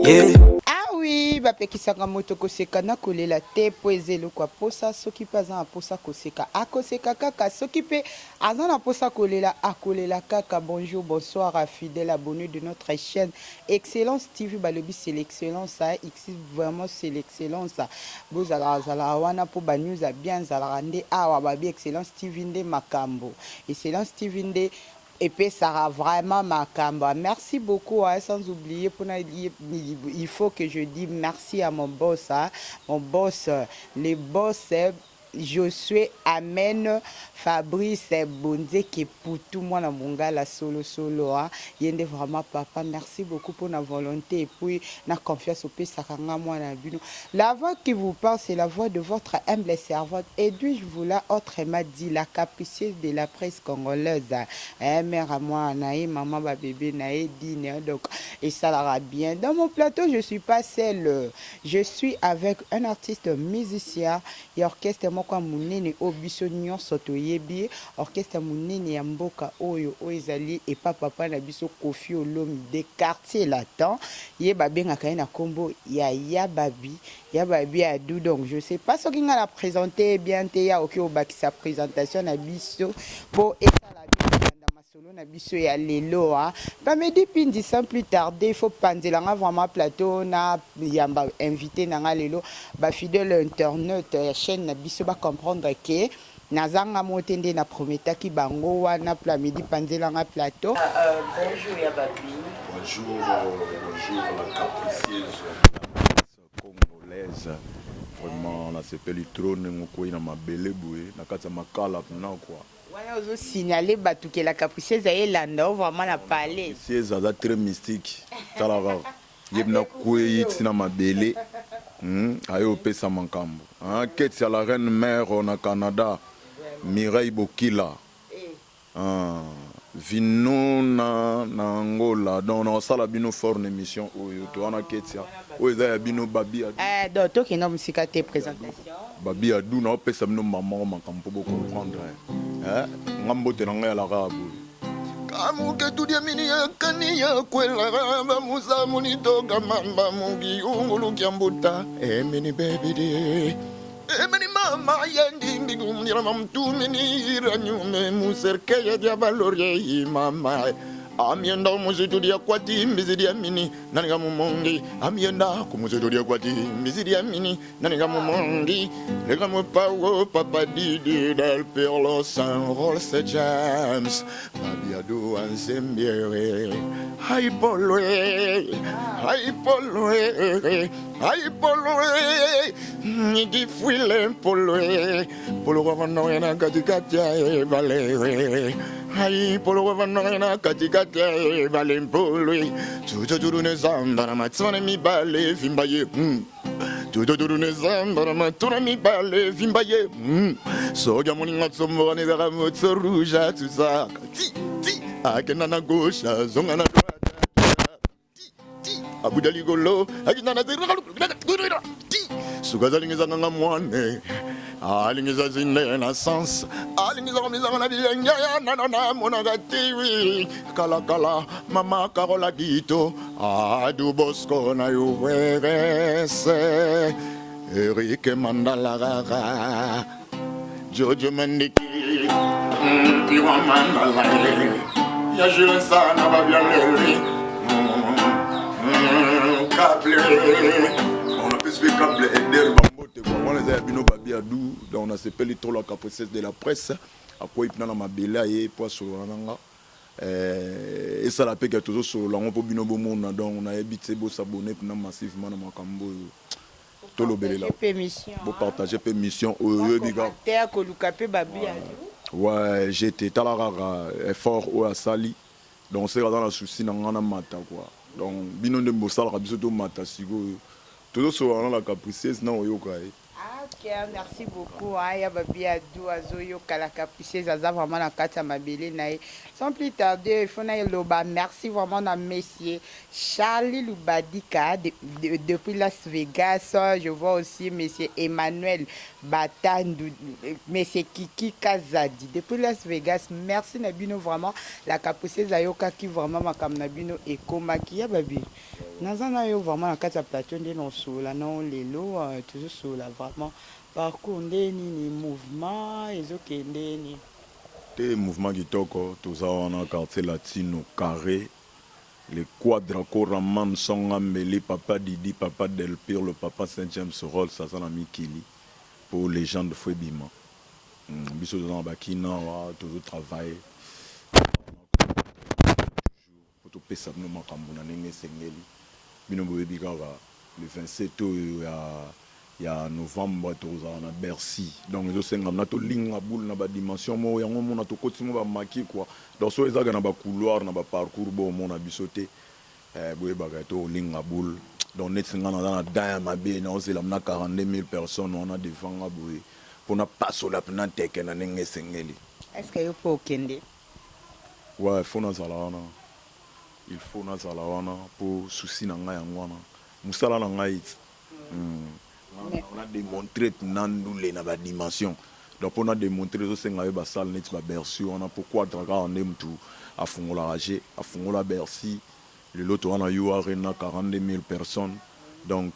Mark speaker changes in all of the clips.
Speaker 1: Yeah.
Speaker 2: Ah oui, bapekisaka moto koseka na kolela te po ezelokwa posa soki mpe aza na posa koseka akoseka kaka soki mpe aza na posa kolela akolela kaka. Bonjour, bonsoir à fidèles abonnés de notre chaîne Excellence TV. Balobi c'est l'excellence, ici vraiment c'est l'excellence. Bozala wana po ba news a bien zala nde awa babi Excellence TV nde makambo. Excellence TV nde et puis ça sera vraiment macabre. Merci beaucoup, sans oublier, il faut que je dise merci à mon boss. Mon boss, les boss, Josué Amen, Fabrice Bonze, qui pour tout le monde à Mongala solo. Il y a vraiment papa. Merci beaucoup pour la volonté et puis la confiance au pays. La voix qui vous parle, c'est la voix de votre humble servante. Edwige Voula, autrement dit, la capricieuse de la presse congolaise. Mère à moi, Naï, maman, bébé, Naï, dîner. Donc, et ça ira bien. Dans mon plateau, je ne suis pas seule. Je suis avec un artiste musicien et orchestre. Kwa munene obiso nyonso toyebi orchestre munene ya mboka oyo ezali et papa na biso Kofi Olomide des quartiers latin ye babengaka na kombo ya Yababi Adu. Donc je sais pas ce qu'il a présenté bien te ya oki obaki sa présentation na biso pour etala solo na biso ya lelo pas me dipindi sans plus tarder. Il faut panzela nga vraiment plateau na yamba invité na nga lelo ba fidèle internet ya chaîne na biso ba comprendre que nazanga motende na prometaki bango wana pla midi panzela nga plateau. Bonjour ya babi.
Speaker 3: Bonjour la capricieuse congolaise. Vraiment na sepeli trône ngoko ina mabele boye na kata makala na quoi.
Speaker 2: Voilà, on signalé que la capricieuse est là, vraiment la parler.
Speaker 3: C'est très mystique. Talara. Yebna koué tina mabele. Ayo pesa mankambo. Keti la reine mère au Canada. Mireille Bokila. Vino na Angola. Donc on a la bino fort une émission oyo to ana ketia. Oyo bino babi adu.
Speaker 2: Donc toi qui n'a musique te présentation.
Speaker 3: Babi adu na pesa bino maman mankambo pour comprendre. Ngambote na ngai la rabu kamuke tudia mini kania kwela ba musa munito gamamba mungi ungulu kyambuta mini baby de mini mama yendi mbigum ni mama tu mini ranyume muserke ya dia valorie mama amienda muzidudia kwati mbizidia mini naniga mumongi amienda kumuzidudia kwati mbizidia mini naniga mumongi lega mupawo papa didi del perlo san rolse James mabiado anzembiere haipolwe nigi fuile polwe polo wano na katikati ya valere hai polo wano katikati ya valempolwe tuto ne zambara matsone mi bale vimbaye tuto ne zambara matona mi bale vimbaye soja moni ngatsombo ne za motso rouge tout ça ti akena na gauche zonga na droite ti abudali golo akina na ti sukazalingiza nganga mwane alingiza zine na sans alingiza miza na bilenya na monanga TV kala mama Carola Dito adu bosco na uwese Eric Mandala Jojo Mandiki Piwa Mandala ya Jules sana babialeli Câble on a pu suivre câble et derrière on les a bino babi adu donc on a s'appelé trop la capricieuse de la presse à quoi il na mabela et poisson nanga et ça la peke toujours sur la on peut bino bomona donc on a habité beau s'abonner pour massivement na makambo to lobela pour partager permission au diga
Speaker 2: terre ko lukape babi adu
Speaker 3: ouais j'étais talarara effort au asali donc c'est dans la souci na ngana mata quoi donc bino de mosala biso to mata sigo toujours sur la capricieuse na oyoka
Speaker 2: Ok, merci beaucoup. Aya babi adu azoyo kala capricieuse aza vraiment na kati ya mabele na ye. Sans plus tarder, il faut na loba. Merci vraiment à messieurs Charlie Lubadika depuis Las Vegas. Je vois aussi monsieur Emmanuel Batandu, monsieur Kiki Kazadi depuis Las Vegas. Merci Nabino vraiment la capricieuse ayoka qui vraiment makam Nabino et Koma qui ya babi. Nazana yo vraiment na kati ya plateau nde non sola non lelo toujours sola vraiment parcours ndeni ni mouvement ezokende ni
Speaker 3: te mouvement kitoko toza wana quartier latino carré les quadraco raman songa meli papa Didi papa Del Pire le papa Saint James Roll ça na mikili pour les gens de Fouébima biso toza bakina wa toujours travailler pour topesa bino makambo na ndenge esengeli bino boyebi kaka le 27 oyo ya novembre tozala na Bercy donc ezosengama na tolinga boule na badimension moko yango mona tokoti mo bamaki kua donc so ezaka na bacouloir na baparcours bomona biso te boyebaka tolinga boule donc neti nga naza na dan ya mabe naozela mna 42 000 personnes wana devant nga boye mpona pasola mpena teke na ndenge esengeli
Speaker 2: est-ce que yo mpo okende
Speaker 3: ouais fo nazala wana il faut nazala wana mpo susi na ngai yango wana mosala na ngai iti on a démontré nandule na badimension donc on a démontré ezosenga yo basale neti babercy wana pourquoi draka nde mutu afungolaka je afungola Bercy lelo to wana yo arena 42 000 personnes donc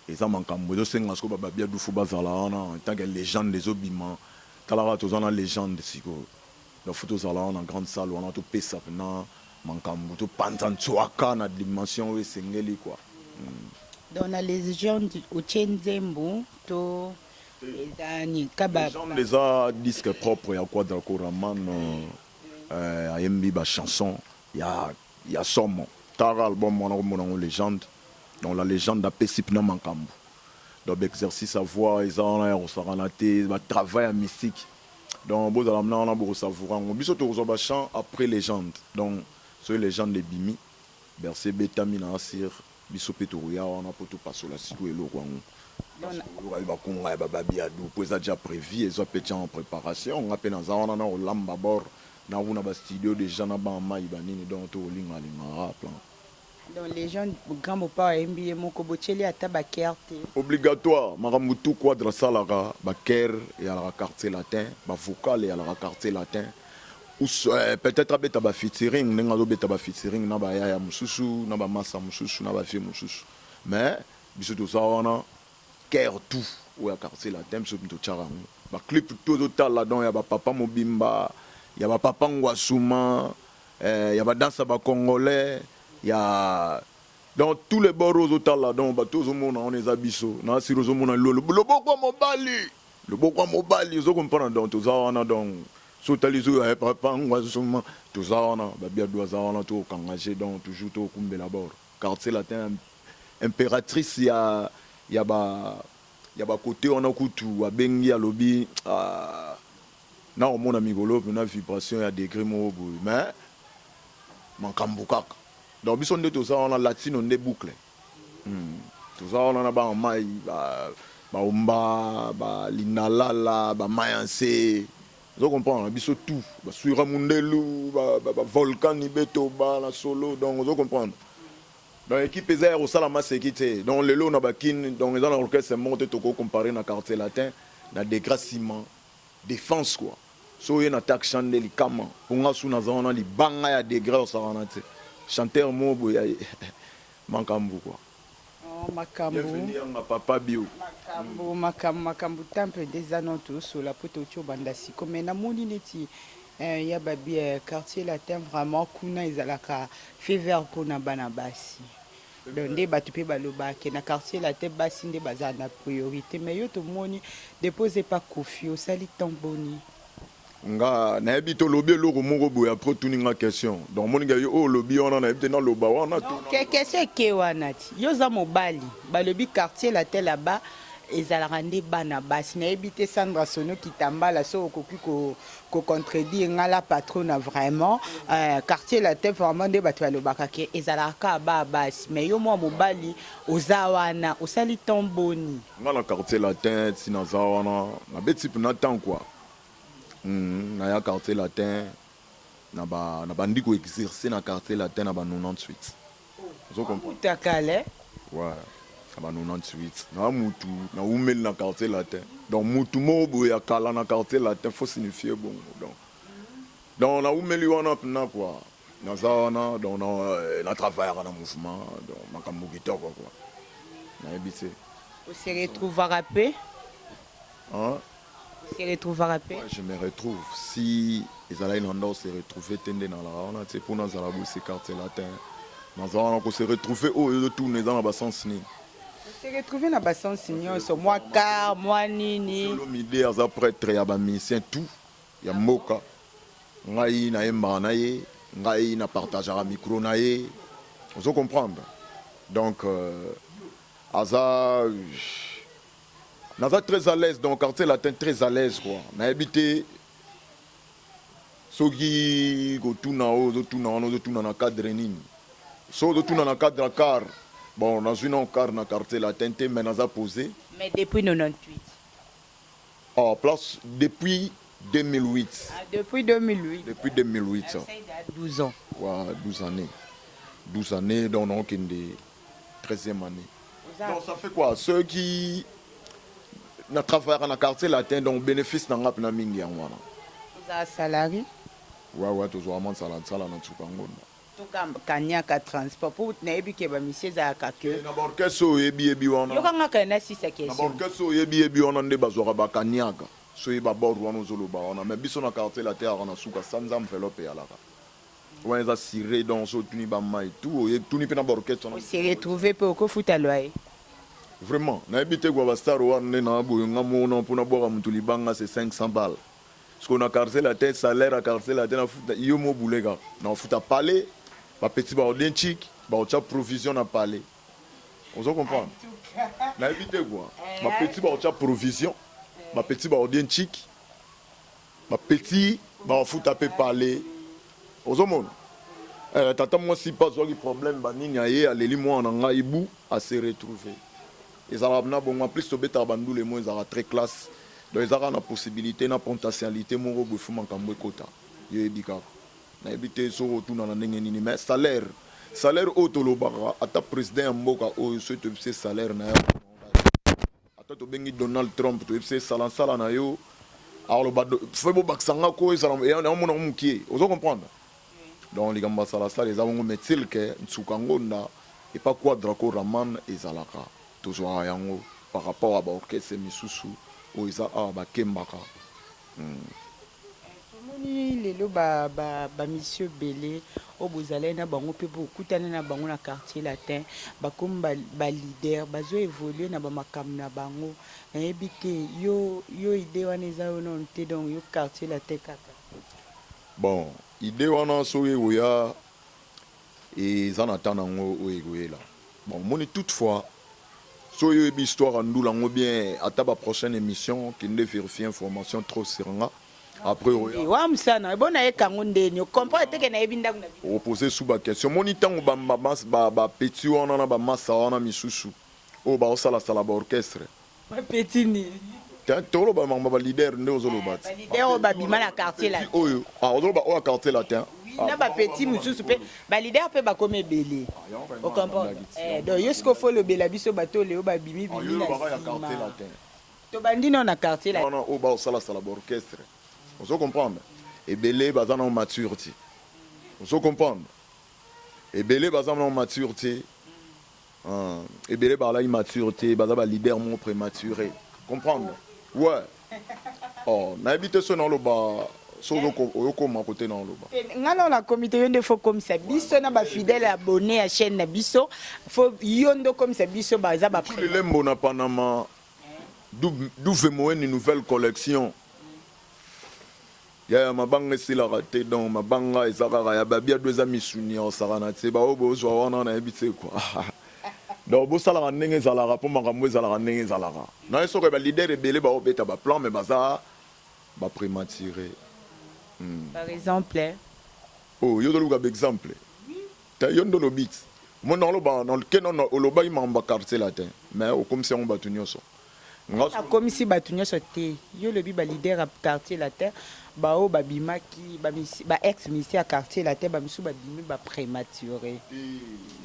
Speaker 3: eza makambo ezosenga siko bababia dufu bazala wana en tant que légende ezobima talaka toza na légende sikoyo donc fo tozala wana grande salle wana topesa mpena makambo topanza ntswaka na dimension oyo esengeli quoi
Speaker 2: dans la légion otie nzembo to ezani kaba
Speaker 3: eza disque propre ya quadraco raman ayembi bachanson ya somo tara album wana komona ngo légende donc la légende apesi mpena makambo donc exercice à voix eza wana ya kosaka na te batravail ya mystique donc bozala mna wana bokosavoura yango biso tokozwa bachant après légende donc soki légende ebimi berse betami na asir biso mpe tokoya wana mpo topasola siko eloko yango eloko ayi bakonga ya bababi adu mpo eza déjà prévu eza mpe tia en préparation nga mpe naza wana na kolamba bord na kuna bastudio déjà na bamai banini donc tokolingalingaka plan
Speaker 2: donc les gens grand bopa ayembi ye moko botieli ata baker te
Speaker 3: obligatoire makambo tu quadre asalaka baker eyalaka quartier latin bavocal eyalaka quartier latin peut-être abeta bafeaturing ndenge azobeta bafeaturing na bayaya mosusu na bamasa mosusu na bafie mosusu mais biso toza wana ker tout oyo ya quartier latin biso totyaka yango baclip to ezotala donc ya bapapa mobimba ya bapapa ngwasuma ya badansa bacongolais ya dans tous les bords ozotala donc bato ozomona wana eza biso na asiri ozomona loboko ya mobali ozokomprendre donc toza wana donc sotalizo ya papa ngwasuma toza wana babiadu aza wana tokangage donc toujours tokumbela bord quartier latin impératrice ya bakote wana kutu abengi alobi na omona mikolo mpena vibration ya degré moko boye mais makambo kaka donc biso nde toza wana latino nde boucle toza wana na bamai baomba balinalala bamayanse ozokomprendre biso tout basuira mundelu bavolcan ibetoba na solo donc ozokomprendre donc équipe eza ya kosalama seki te donc lelo na bakini donc eza na orchestre moko te tokocompare na quartier latin na dégracement défense quoi so oye na tak chande likama mpo nga su naza wana libanga ya degré osaka wana te chanteur mo boye makambo quoi
Speaker 2: makambo
Speaker 3: papa bio
Speaker 2: makambo temple des anoto sola po toti obanda siko me namoni neti ya babi quartier latin vraiment kuna ezalaka fever mpona bana basi donc nde bato mpe balobake na quartier latin basi nde bazala na priorité mais yo tomoni depose pa kofi osali tamboni
Speaker 3: nga nayebi tolobi eloko moko boye apres tuninga question donc moninga yo oyo olobi wana nayebi te naloba wana
Speaker 2: question eke wana ti yo oza mobali balobi quartier latin laba ezalaka nde bana basi nayebi te Sandra Sono Kitambala so okoki kocontredire nga la patrona vraiment quartier latin vraiment nde bato balobaka ke ezalaka ba basi mais yo mwa mobali oza wana osali tomboni
Speaker 3: nga na quartier latin ti naza wana nabeti mpena temps quoi naya quartier latin na bandi koexerce na quartier latin na ba 98
Speaker 2: ozokomputakale
Speaker 3: ouais na ba 98 na mutu na umeli na quartier latin donc mutu moko boye ya kala na quartier latin faut signifier bongo donc na umeli wana mpena quoi naza wana donc na travaillera na mouvement donc makambo kitoko quoi nayebi te.
Speaker 2: On se retrouvera peu.
Speaker 3: Hein?
Speaker 2: On se retrouvera peu.
Speaker 3: Ouais, je me retrouve si ezala inanda se retrouver tende na la wana te pour nazala bose quartier latin naza wana ko se retrouver oyo tourner dans la sens ni.
Speaker 2: On se retrouver na basson signon so moi car moi nini.
Speaker 3: Solo mide aza prêtre ya ba musicien tout ya mboka ngai na yemba na ye ngai na partageara micro na ye vous comprendre donc aza naza très à l'aise donc quartier latin très à l'aise quoi na habité soki kotuna o zotuna na cadre nini so zotuna na cadre car bon nazwi na car na quartier latin te mais naza posé
Speaker 2: Mais depuis 98.
Speaker 3: en place depuis 2008.
Speaker 2: Ah, depuis 2008.
Speaker 3: Depuis 2008.
Speaker 2: Ça fait 12 ans.
Speaker 3: Ouais, 12 années. 12 années, donc on est de 13e année. Donc ça fait quoi? Ceux qui travaillent dans le quartier latin, donc bénéfice dans la mingi en wana.
Speaker 2: Vous avez un salarié?
Speaker 3: Ouais, toujours un salaire dans Tsukango.
Speaker 2: Tout comme Kanyaka transport pour n'aimer que ba monsieur za kakyo.
Speaker 3: D'abord qu'est-ce ebi wana?
Speaker 2: Yo kanga kana si sa question.
Speaker 3: D'abord qu'est-ce ebi wana nde bazora ba Kanyaka. So yeba bord wana zoloba wana mais biso na quartier latin na suka sanza mvelope ya laka. Ouais, ils ont ciré dans ce tuni bama et tout, et tout ni pena borquette.
Speaker 2: On s'est retrouvé pour que foot à loyer.
Speaker 3: Vraiment, na habité quoi bastar wana na boyo ngamo na pona boka mutuli banga c'est 500 balles. Parce qu'on a carcé la tête, salaire à carcé la tête na foot yo mo boulega. Na foot à parler, ba petit ba odenchik, ba ocha provision na parler. On se comprend. Na habité quoi. Ba petit ba ocha provision, ba petit ba odenchik. Ba petit ba foot à parler. Aux hommes, tata moi si pas de problème, banini aye aleli moi en anga ibu à se retrouver. Et ça va bon en plus tobeta bandou les mots ils très classe. Donc ils ont la possibilité na potentialité mon robo fuma kambo kota. Yo ebika. Na ebité so retour na ndenge nini mais salaire auto lo bara ata président mboka o so to bise salaire na yo. Ata to bengi Donald Trump to bise sala na yo. Alors le bad faut bo baksanga ko ça na mo na mukie. Vous comprendre? Donc les gars ça les avons mettre que Tsukangonda et pas quoi Draco Raman et Zalaka toujours à yango par rapport à orchestre misusu ou isa a ba kembaka
Speaker 2: tomoni lelo ba monsieur Belé au bozalé na bango pe bokutana na bango na quartier latin ba comme ba leader bazo évoluer na ba makam na bango na yebite yo idée wana eza non te donc yo quartier latin kaka
Speaker 3: bon idée wana so yegoya et zanata nango o yegoyela bon moni toutefois so yo bi histoire ndula ngo bien ata ba prochaine émission qui ne vérifier information trop siranga après
Speaker 2: wa msana bona ekango ndeni o comprendre te ke na yebi ndangu na
Speaker 3: bi poser sous ba question moni tango ba petit wana na ba massa wana misusu o ba osala sala ba orchestre
Speaker 2: ba petit ni
Speaker 3: tolo ba mamba leader nde ozolo bat
Speaker 2: leader ba bima na quartier latin
Speaker 3: oyo ozolo ba o quartier latin
Speaker 2: na ba petit mususu pe ba leader pe ba comme belé o comprendre donc yosko fo le bela biso bato leo ba bimi bimi na quartier latin to bandi non na quartier latin
Speaker 3: on o ba osala sala ba orchestre on se comprendre et belé bazana en maturité on se comprendre et belé bazana en maturité et belé ba la immaturité bazaba leader mon prématuré comprendre ouais oh na habité so dans le bas so yoko ma côté dans le bas
Speaker 2: ngalo la comité yonde faut comme ça biso na ba fidèle abonné à chaîne na biso faut yondo comme ça biso baza ba
Speaker 3: tous les lembo na Panama d'où veut une nouvelle collection ya mabanga sila raté donc mabanga ezaka ya babia deux amis suni en sarana tse ba obo zo wana na habité quoi donc bo sala ndenge zalaka po makambo ezalaka ndenge zalaka na eso ko ba leader ebele ba obeta ba plan mais baza ba prématuré
Speaker 2: par exemple
Speaker 3: oh yo doluka ba exemple ta yondo lo beat mon dans le ba dans le kenon lo ba imamba quartier latin mais au comme si on batunyo so
Speaker 2: a comme si batunyo so te yo le bi ba leader à quartier latin ba o ba bimaki ba ex ministère à quartier latin ba misu ba bimi ba prématuré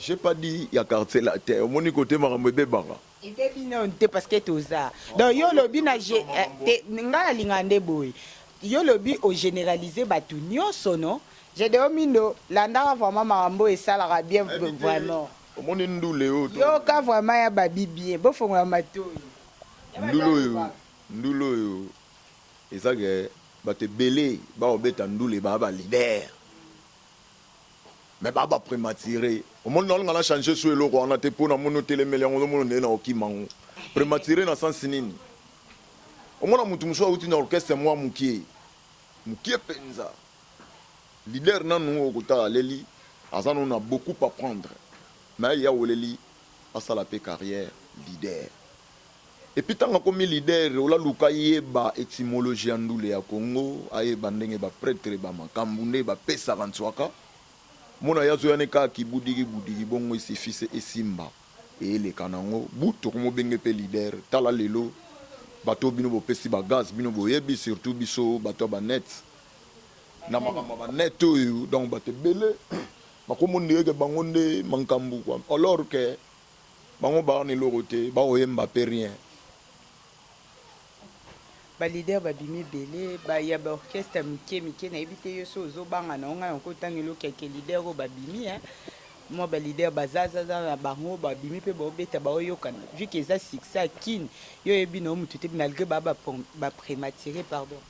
Speaker 3: j'ai pas dit il y a quartier latin au mon côté makambo bebara
Speaker 2: ite bino te parce que toza donc yo le bi na ngala lingande boy yo le bi au généraliser batunyo so non J'ai dit, oh, Mindo, l'andara vraiment marambo et ça, la bien vraiment.
Speaker 3: Comment on ndoule yo?
Speaker 2: Yo, quand vraiment y a babi bien, bon, faut qu'on mato.
Speaker 3: Ndulo yo. Et ça que ba te belé, ba obeta ndoule ba leader. Mais ba prématuré. Au monde on a changé sur le roi, on a te pour na mono télé million on monde na okimango. Prématuré na sens nini. Au monde mutu muso uti na orchestre moi mukie. Mukie penza. Leader na nous au kota leli, azan on a beaucoup à prendre. Mais il y a oleli à sa la carrière leader. Et puis tant que leader, on a lukaye ba étymologie andoule ya Congo, aye bandenge ba prêtre ba makambune ba pesa rantswaka. Mona yazo yaneka ki budigi bongo isi fils et simba. Et les kanango buto ko benge pe leader, tala lelo bato bino bo pesi ba gaz bino bo yebi surtout biso bato ba net. Na ba net oyo donc bato belé. Ba ko monde ke bangonde mankambu quoi. Alors que bango ba ne loroté, ba oyemba pe rien.
Speaker 2: Ba leader ba bimi belé ba ya ba orchestre mike na ebité yo so zo banga na nga ko tangelo keke leader ko ba bimi hein moi ba leader ba zaza na bango ba bimi pe ba obeta ba oyokana vu que ça succès kin yo ebi no mutu te malgré ba prématuré pardon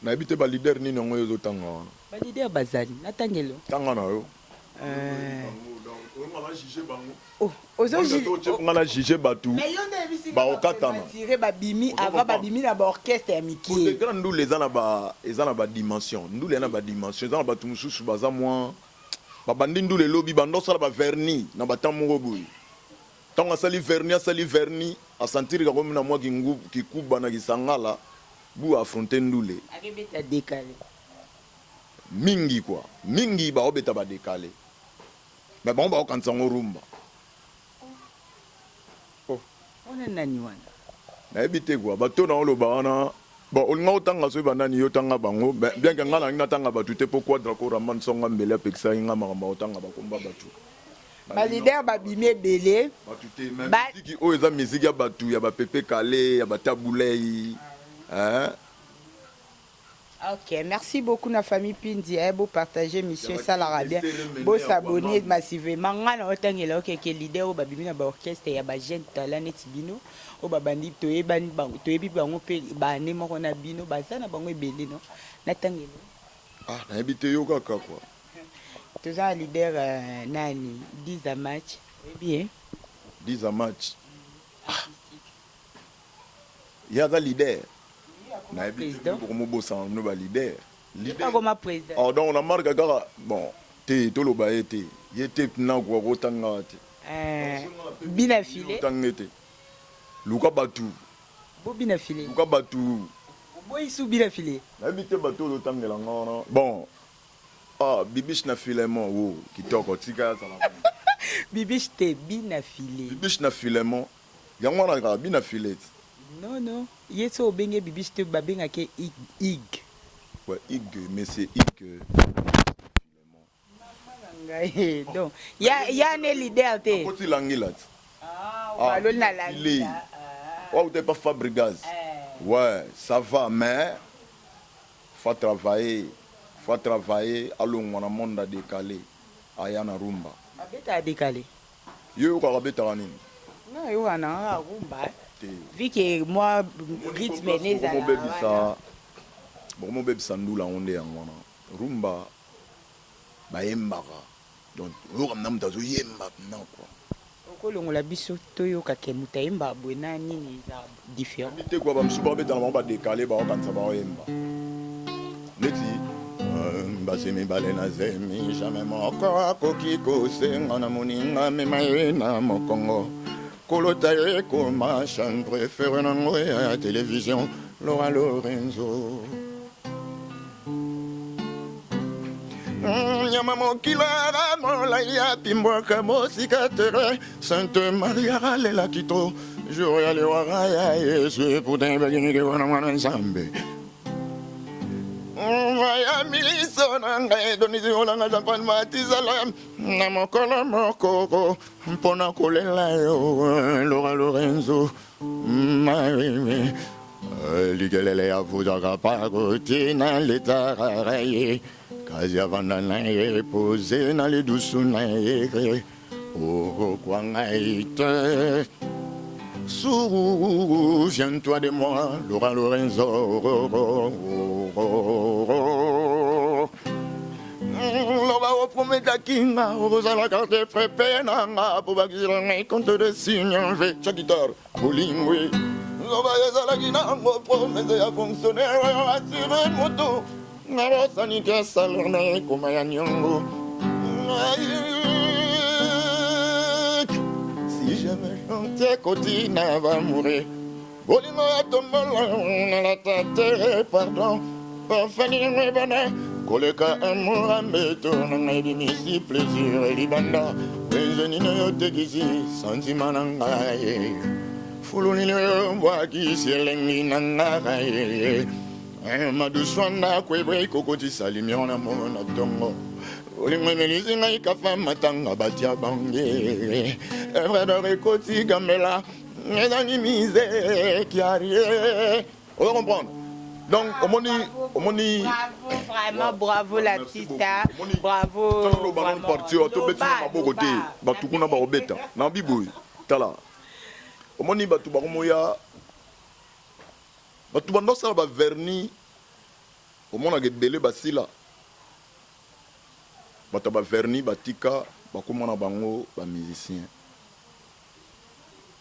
Speaker 3: na ebité ba leader ni ngo yo zo tanga
Speaker 2: ba leader ba zali na tangelo
Speaker 3: tanga na yo
Speaker 2: oh
Speaker 3: on a jugé batu ba okatana
Speaker 2: tirer ba bimi avant ba bimi na ba orchestre ya miki
Speaker 3: les grands nous les ana ba dimension nous les ana ba dimension za ba tumususu baza moi ba bandi ndu le lobby bando sala ba vernis na ba tamongo boy tant sali vernis a sentir ka comme na moi ki kuba na kisangala bu affronter ndule
Speaker 2: akebeta décalé
Speaker 3: mingi quoi mingi ba obeta ba décalé. Mais bon, on va quand rumba.
Speaker 2: Oh. On est nani wana.
Speaker 3: Na ebité quoi, bato na lo bana. Bon, on nga otanga so banani yo tanga bango, bien que nga na tanga batu te pourquoi drako raman songa mbele peksa nga makamba otanga bakomba batu.
Speaker 2: Ba leader ba bimé belé.
Speaker 3: Batu te même musique o eza musique ya batu ya ba Pepe Kale, ya ba Tabulei. Hein?
Speaker 2: Ok, merci beaucoup la famille Pindi. Beau partager mission ça la bien. Beau s'abonner massivement. Ngana otangela ok que leader au babimi na ba orchestre ya ba jeune talent netibino au babandi to ebani bango to ebi bango pe ba ne moko na bino baza na bango ebele no. Natangela.
Speaker 3: Ah, na ebité yo kaka quoi.
Speaker 2: Tous un leader nani 10 à match. Bien.
Speaker 3: 10 à match. Il y a un leader. Na président pour mo bossa no ba leader
Speaker 2: comme président
Speaker 3: oh donc on a marqué gara bon te to lo ba été yete na ko ko tanga te
Speaker 2: bina filé
Speaker 3: tangete luka batu
Speaker 2: bo bina filé
Speaker 3: luka batu
Speaker 2: bo isu bina filé
Speaker 3: na bité batu lo tangela ngona bon ah bibish na filement wo kitoko tika sala
Speaker 2: bibish te bina filé
Speaker 3: bibish na filement yango na ka bina filé.
Speaker 2: Non, non. Yeso obenge bibiche te babenga ke ig.
Speaker 3: Ouais, ig, mais c'est ig.
Speaker 2: Donc, y a ne leader te.
Speaker 3: Côté languila.
Speaker 2: Ah, on a la langue.
Speaker 3: Oh, t'es pas Fabregas. Ouais, ça va, mais faut travailler. Allons, on a monde à décaler. Ayana rumba.
Speaker 2: Abeta décalé.
Speaker 3: Yo ko abeta nini?
Speaker 2: Non, yo ana rumba. Vu que moi, rythme est né
Speaker 3: à bon, mon bébé Sandou, là, on est en rumba, bah, yembara. Donc, on a un peu yemba, non, quoi.
Speaker 2: On a biso toyo kakemuta yemba, buena, nini, différent.
Speaker 3: Tu quoi, bah, je suis pas dans le monde, décalé, bah, quand ça va yemba. Neti, bah, c'est mes baleines à zemi, jamais mon corps, kokiko, c'est mon amoninga, mais ma mon Congo. Colotaye comme ma chambre préférée dans la télévision, Laura Lorenzo. Yamamo Kilara, Molaya, Pimboka, Mosikatere, Sainte Maria, Lela Kito, Joya Lewaraya, Yesu, pour d'un bagage de Wanamanasambe. Vaya milisonanga donizolanga zapan matizala na mokolo mokoko mpona kolela yo Laura Lorenzo mami ligelele ya vudaka pakotina letaraye Aziavana na ye posé na le douce na ye. Oh, quoi ngaïte. Souviens-toi de moi, Laura Lorenzo. Loba prometa kinga, la carte frépena, pour bagir compte de signes, avec sa guitare, boulingwe. Loba la guina, promesse à fonctionner, assurer moto. Naro sanitaire salorné, comme un nyongo. Si je me chantais, Cotina va mourir. Bolingo a tombé dans la tête, pardon. Pas fanny, mais bana. Koleka amour à beto, n'a d'initié plaisir et libanda. Benzenine yote kisi, sentiment nangaye. Fuluni le bois qui s'élengi nangaye. Maduswana kwebe kokoti salimion na mona tongo. Olimwenelisi ngai kafa matanga batia bange. Evre de koti gamela. Mesdames misé qui arrive. On va comprendre. Donc,
Speaker 2: bravo, vraiment, bravo la petite, bravo.
Speaker 3: Batu bando sala ba verni omona ke belé basila batu ba verni batika bakomona bango ba musicien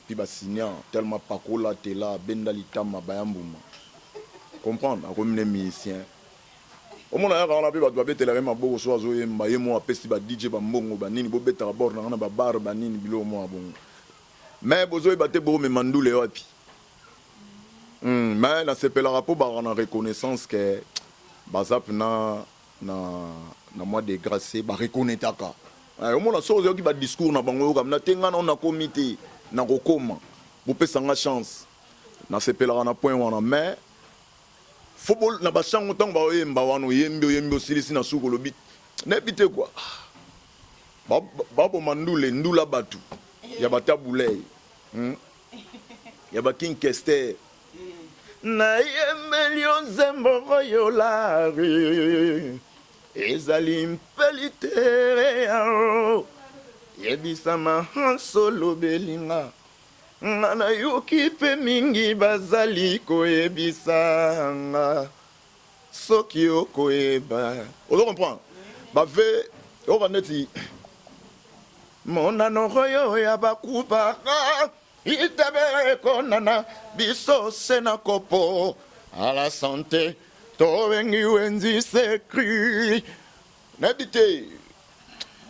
Speaker 3: puis ba signer tellement pakola tela benda litama bayambuma comprendre comme les musiciens omona ya kana pe batu ba betela ma boko so azo yemba yemo apesi ba DJ ba mbongo ba nini bo betala bord na ba bar ba nini bilo mo abongo mais bozo e batte bo me mandule wapi. Mais na sepela rapport ba na reconnaissance que bazap na moi de grâce ba reconnaître ka au moins la chose qui ba discours na bango comme na tenga na comité na kokoma bo pesa nga chance na sepela na point wana mais football na ba chango tang ba yemba wana yembi osilisi na suko lobit na bité quoi babo mandule ndula batu ya batabulay ya ba king kester na yemelio zembo yolari ezali mpelitere yao yebisama solo belinga ngana yoki pe mingi bazali koyebisanga soki okoyeba ozo comprendre bave okaneti monano royo ya bakubaka itabere konana biso sena kopo à la santé towengi wenzi sekri nabite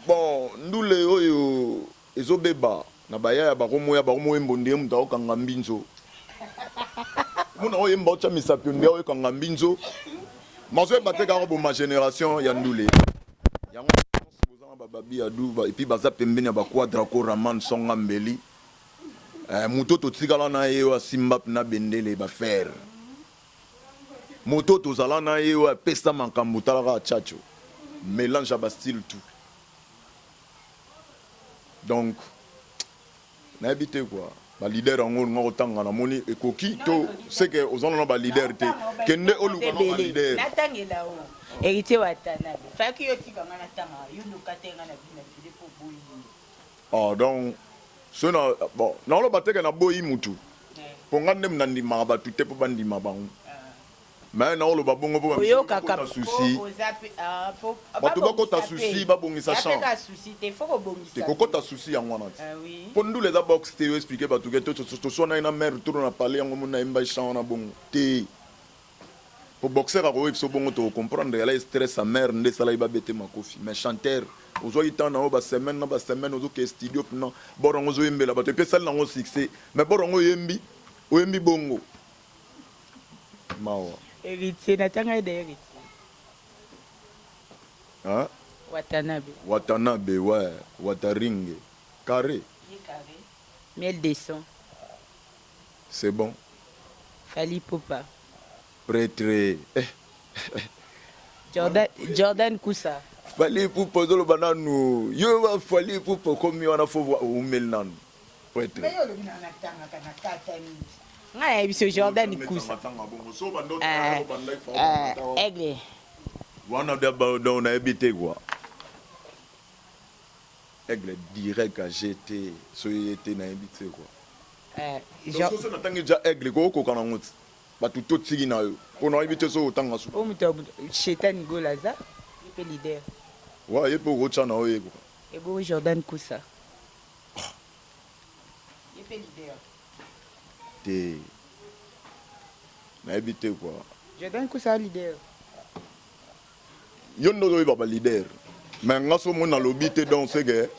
Speaker 3: bon ndule oyo ezobeba na baya ya bakomo embonde muta okanga mbinzo muna oyo mba cha misapi ndia oyo kanga mbinzo mazo bateka ko ma génération ya ndule yango bozanga bababi adu et puis baza pembeni ya ba quadra ko raman songa mbeli moto totikala na ye wa simba na bendele ba fer moto tozala na ye wa pesa makambo talaka chacho mélange ba style tout donc na habité quoi ba leader ngo ngo tanga na moni ekoki to c'est que ozana na ba leader te kende oluka na ba leader
Speaker 2: natangela o héritier watana faki yotika ngana tanga yundo katenga na bina filipo boyi
Speaker 3: donc sona bon na lo bateka na boyi mutu ponga ndem na ndima ba tuté po bandima bango mais na lo babongo po
Speaker 2: kaka
Speaker 3: souci bato bakota souci babongisa chance
Speaker 2: ka souci te foko bongisa
Speaker 3: te kokota souci yango wana
Speaker 2: oui
Speaker 3: po ndule za box te expliquer bato ke to sona ina mère tour na parler yango mona imba chant na bongo te po boxer a ko so bongo to comprendre elle stress sa mère nde sala iba bete makofi mais chanteur ozo itana o ba semaine ozo ke studio non borongo zo yembela bato pe sala ngo succès mais borongo yembi o yembi bongo mawa
Speaker 2: héritier natanga de héritier
Speaker 3: hein Watanabe ouais Wataringe carré
Speaker 2: miel descend
Speaker 3: c'est bon
Speaker 2: Fali Popa
Speaker 3: prêtre
Speaker 2: Jordan Koussa
Speaker 3: Fali Popa zolo bananu yo va Fali Popa comme on a faut voir ou melnan prêtre
Speaker 2: nga biso Jordan Koussa aigle
Speaker 3: Wana on a habité quoi. Aigle direct à GT, so était na habité quoi.
Speaker 2: Genre
Speaker 3: So na tangi ja aigle ko ko kana ngoti. Ba tout tigi na yo. Ko na habité so tanga so.
Speaker 2: o muto Chetan Golaza, il peut leader.
Speaker 3: Wa ye po ko chana o ye quoi.
Speaker 2: Et bon Jordan Koussa. Il peut leader.
Speaker 3: Te na habité quoi.
Speaker 2: Jordan Koussa leader.
Speaker 3: Yo no do ba leader. Mais ngaso mo na lobby te donc c'est que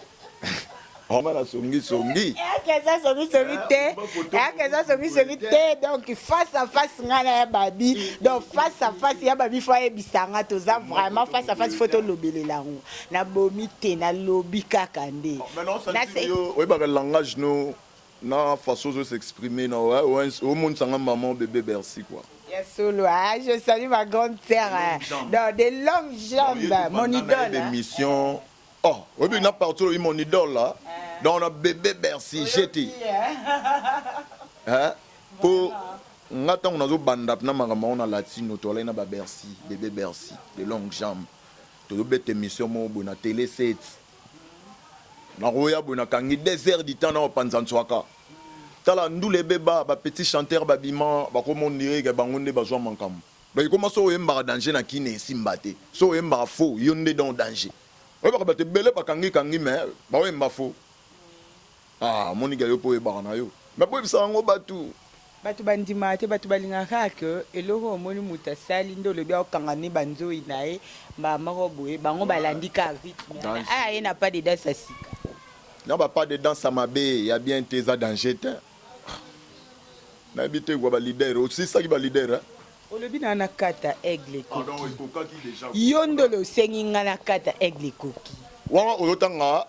Speaker 3: on va la songi.
Speaker 2: Donc face à face ngana ya babi. Donc face à face ya babi faut ebisanga toza vraiment face à face photo lobelela ngo. Na bomi te na lobby kakande.
Speaker 3: Na c'est yo oui ba langage no na façon de s'exprimer na ouais au monde sanga maman bébé Bercy quoi.
Speaker 2: Yes, solo, je salue ma grande sœur. Dans des longues jambes, mon idole.
Speaker 3: Des missions. Oh, oui, il y a partout mon idole là. Donc on a bébé Bercy, GT. Hein? Pour. On attend, on a zo bandap na maman on a latino, toi là on a Bercy, bébé Bercy, des longues jambes. Tout le bête émission mon bon na télé 7. Na roya bon na kangi désert du temps na panzantswaka. Tala ndule beba ba petit chanteur babima ba comment dire que bangonde bazwa mankam. Donc comment so yemba danger na kine simbate. So yemba faux yonde dans danger. Ouais ba te belé ba kangi mais ba yemba faux. Ah moni ga yo po yeba na yo. Mais po bisa ngo batu.
Speaker 2: Batu bandima te batu balingaka ke eloko omoni muta sali ndolo bia okangani banzo inae ba maroboe bango balandika rythme. Ah il n'a pas de danse asika.
Speaker 3: Non ba pas de danse à mabé, y a bien tes danger. N'habite quoi ba leader aussi ça qui va leader hein.
Speaker 2: Olobi na nakata aigle ko.
Speaker 3: Pardon, il faut qui déjà.
Speaker 2: Yondolo sengi nga nakata aigle koki.
Speaker 3: Wa olotanga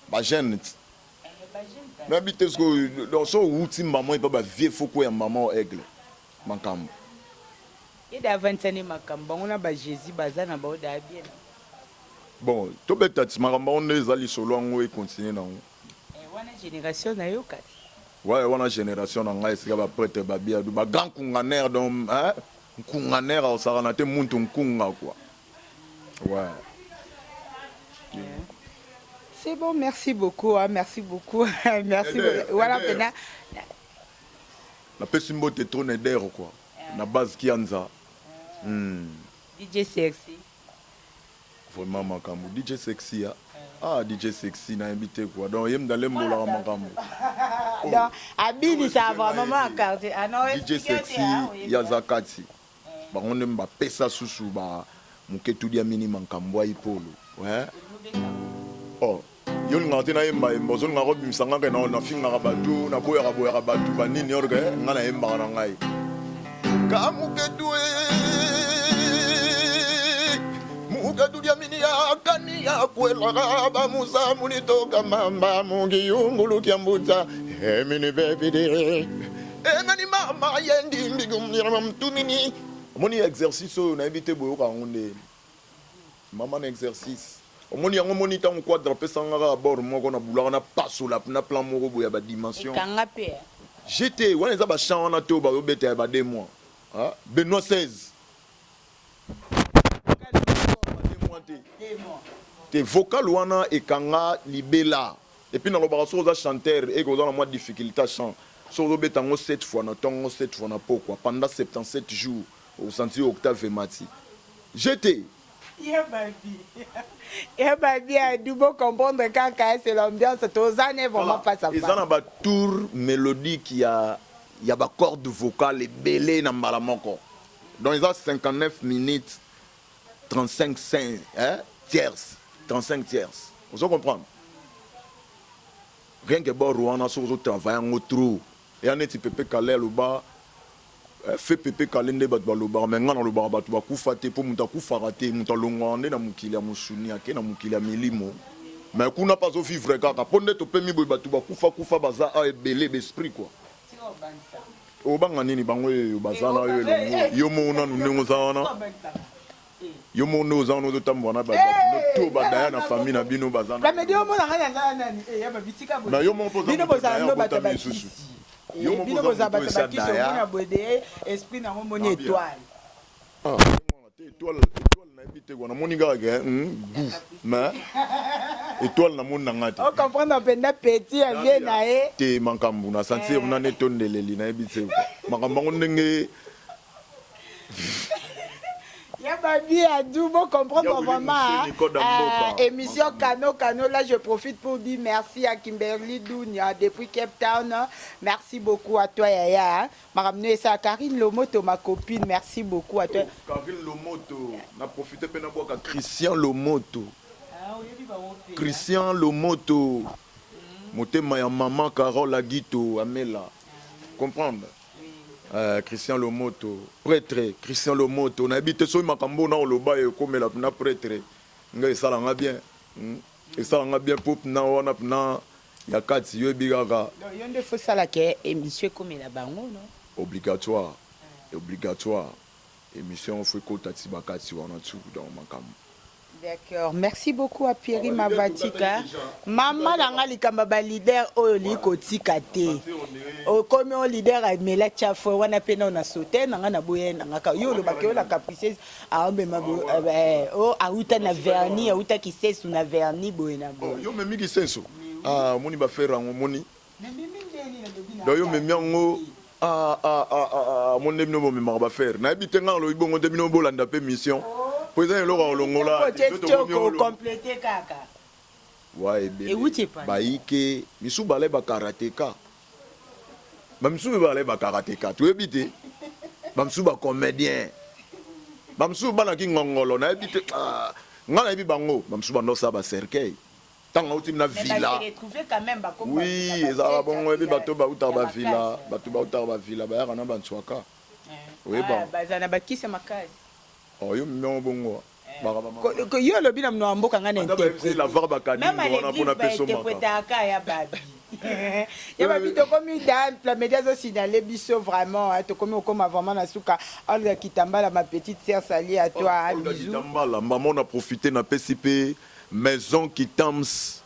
Speaker 3: ba jeune. N'habite ce que dans son outil maman il pas ba vieux foko ya maman aigle. Makambo.
Speaker 2: Et d'avancene makambo on a ba Jésus bazana ba oda bien.
Speaker 3: Bon, to betati makambo on les ali solo ngo et continuer na ngo.
Speaker 2: Wana génération na yo kati.
Speaker 3: Ouais, on a génération na ngai sika ba prêtre ba bia du ba grand kunganer donc hein kunganer au saranate muntu kunga quoi. Ouais.
Speaker 2: C'est bon, merci beaucoup, hein, merci beaucoup. Merci beaucoup. Voilà pena.
Speaker 3: La pesimbo te tourne d'air quoi. Na base kianza.
Speaker 2: DJ Sexy.
Speaker 3: Vraiment makambo DJ Sexy ah. Ah, DJ Sexy n'a invité quoi. Donc, il me dans les mots là, makambo.
Speaker 2: Donc, Abili, ça va vraiment un quartier.
Speaker 3: DJ Sexy, Yazakati. Bah, on aime pas pesa susu, bah, mouké tout dia mini makambo ipolo. Ouais. Oh, yon ngate na yemba yemba, zon ngaro bimsanga ke na finga rabatu, na boya rabatu, ba nini orge, ngana yemba na ngai. Kamuke tuwe. Mukadudia mini ya kani ya kwela ba musa munito kamamba mungi yungulu kiambuta mini baby de mani mama yendi mbigum niram tunini moni exercice na invité boyo ka ngonde mama na exercice omoni yango moni tango quadra pesanga ka bord moko na bulaka na passo la na plan moko boya ba dimension
Speaker 2: kanga pe
Speaker 3: j'étais wana za ba chant na to ba obeta ba 2 mois ah Benoît 16 te vocal wana ekanga libela et puis na lobaka so za chanteur et ko dans la difficulté à chant so zo betango 7 fois na tongo 7 fois na pourquoi pendant 77 jours au senti Octave Mati j'étais
Speaker 2: ya babi a dû comprendre quand c'est l'ambiance tozane vraiment face à face
Speaker 3: ils ont ba tour mélodique il y a ba corde vocale belé na mbala moko donc ils ont 59 minutes 35 tierces 35 tierces. Vous comprenez? Rien que bon Rwanda sur le travail en trop. Et on est pépé calé le bas. Fait pépé calé ne bat le bar mais ngana le bar bat ba kufate pour muta kufarate muta longande na mukila musuni ake na mukila milimo. Mais kuna pas au vivre kaka ponde to pemi boy batu ba kufa baza a belé l'esprit quoi. O banga nini bango bazana yo mo na nungo zana. Yo mono ozano to tambona ba to ba daya na famille na bino bazana.
Speaker 2: La medio mo na ngana nani ya ba bitika bo.
Speaker 3: Na yo mo poza.
Speaker 2: Bino boza no bata ba susu.
Speaker 3: Yo mo
Speaker 2: bino boza bata ba kiso mo na bode esprit na mo ni étoile.
Speaker 3: Ah, Étoile na habité quoi na moniga ga goût mais étoile na mon ngati
Speaker 2: on comprend na penda petit ya bien na e
Speaker 3: te mankambu na sentir na ne tondeleli na habité makambo ndenge
Speaker 2: ya babi à tout bon comprendre vraiment émission Kano là je profite pour dire merci à Kimberly Dounia depuis Cape Town. Merci beaucoup à toi Yaya. M'a ramené ça Karine Lomoto ma copine, merci beaucoup à toi.
Speaker 3: Karine Lomoto, na profité pe na boka Christian Lomoto. Christian Lomoto. Motema ya maman Carole Aguito Amela. Comprendre? Christian Lomoto, prêtre, Christian Lomoto, on habite sur Makambo, on loba et comme la prêtre, on ça l'a bien, et ça l'a bien pour on a pna, il y a 4 yeux bigaga.
Speaker 2: Il y a des fois ça là qui émission comme la bango non?
Speaker 3: Obligatoire, obligatoire, émission faut qu'on t'atibakati on a tout dans Makambo.
Speaker 2: D'accord, merci beaucoup à Pierre Mavatika. Maman nanga likamba ba leader oyo likotika te. O comme on leader a mela chafo wana pena na sauté nanga na boye nanga ka yo lo bakeo la capricieuse a mbe mabo o auta na vernis auta ki sesu na vernis boye na bo.
Speaker 3: Yo memi ki sesu. Ah moni ba faire en moni. Do yo memi ngo mon demino bo me ba faire. Na habite nga lo ibongo demino bo landa pe mission. Président Laurent Longola
Speaker 2: compléter kaka.
Speaker 3: Ouais bien. Baïke misu balé ba karatéka. Ba misu balé ba karatéka. Tu habite. Ba misu ba comédien. Ba misu bana ki ngongolo na habite ngala bi bango. Ba misu ba no sa ba cercueil. Tanga uti na villa. Oui, ezala bongo ebi bato ba uta ba villa, bato ba uta ba villa ba yana ba nswaka. Oui bon.
Speaker 2: Ba zana ba kisa makazi.
Speaker 3: Oh yo mimi bongo
Speaker 2: ko yo lobi na mno mboka ngana
Speaker 3: interprète la varba kadi wana pona peso
Speaker 2: maka ya babi ya babi to komi dans la médias aussi dans les biso vraiment to komi comme vraiment na suka Olga Kitambala ma petite sœur salie à toi
Speaker 3: Olga Kitambala maman a profité na PCP maison Kitams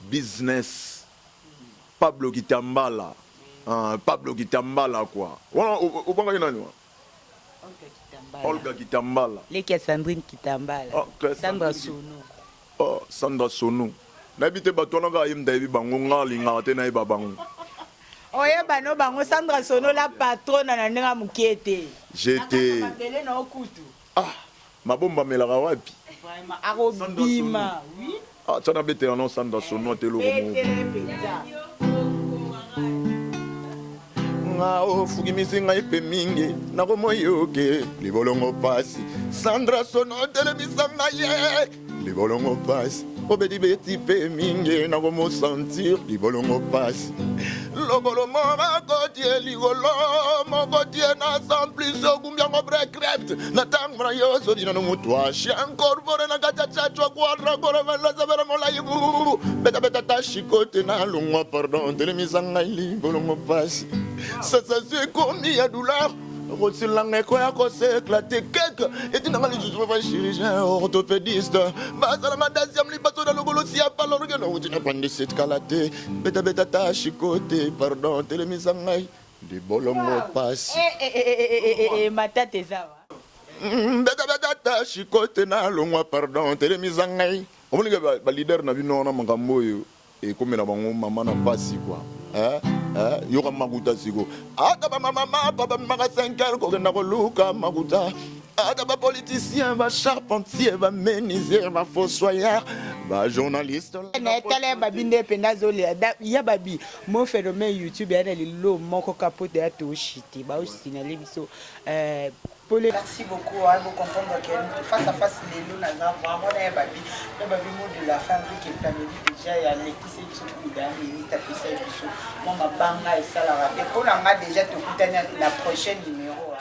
Speaker 3: business Pablo Kitambala Pablo Kitambala quoi wana obanga nani wa Olga Kitambala.
Speaker 2: Les qui Sandrine Kitambala. Sandra Sono.
Speaker 3: Oh, Sandra Sono. N'habite batona ga yimda bi bango ngali ngate na iba bango.
Speaker 2: Oye bano bango Sandra Sono la patronne na ndinga mukete.
Speaker 3: J'étais. Ah, mabomba melaka wapi?
Speaker 2: Vraiment arobima. Oui.
Speaker 3: Ah, tu as bête non Sandra Sono te lo mo. Ngao fugi misinga ipe mingi na ko moyoke libolongo pasi Sandra Sono telebisanga ye libolongo pasi obedi beti pe mingi na ko mo sentir libolongo pasi lokolo mora ko tie ligolo moko tie na sans plus ogumbia ngo breakfast na tangra yo so dina no mutwa shankor bore na gacha chwa kwa gora vela zabera mola yibu beta beta tashikote na lungwa pardon telebisanga libolongo pasi ça c'est comme il y a douleur. Roti langue quoi à cause éclaté quelque et tu n'as pas les autres chirurgien orthopédiste. Basala madasiam li bato dans le golo si a pas l'organe ou tu n'as pas de cette qualité. Beta beta ta chicoté pardon télémisangai de bolongo passe.
Speaker 2: Mata tezawa.
Speaker 3: Beta beta ta chicoté na longwa pardon télémisangai. On dit que le leader na bino na mangambo yo et comme na bango maman na pasi quoi. Yoka maguta siko ata ba mama papa mama 5 heures ko na ko luka maguta ata ba politicien ba charpentier ba menuisier ba fossoyeur ba journaliste
Speaker 2: na tele ba binde penda zole ya babi mon phénomène YouTube ya le lo moko capote ya to shiti ba aussi na lebiso merci beaucoup vous comprendre que face à face les loups na vraiment na babi mot de la famille qui planifie déjà ya l'équipe sur kuda ni tapisa biso moi ma banga et ça la pour on a déjà tout la prochaine numéro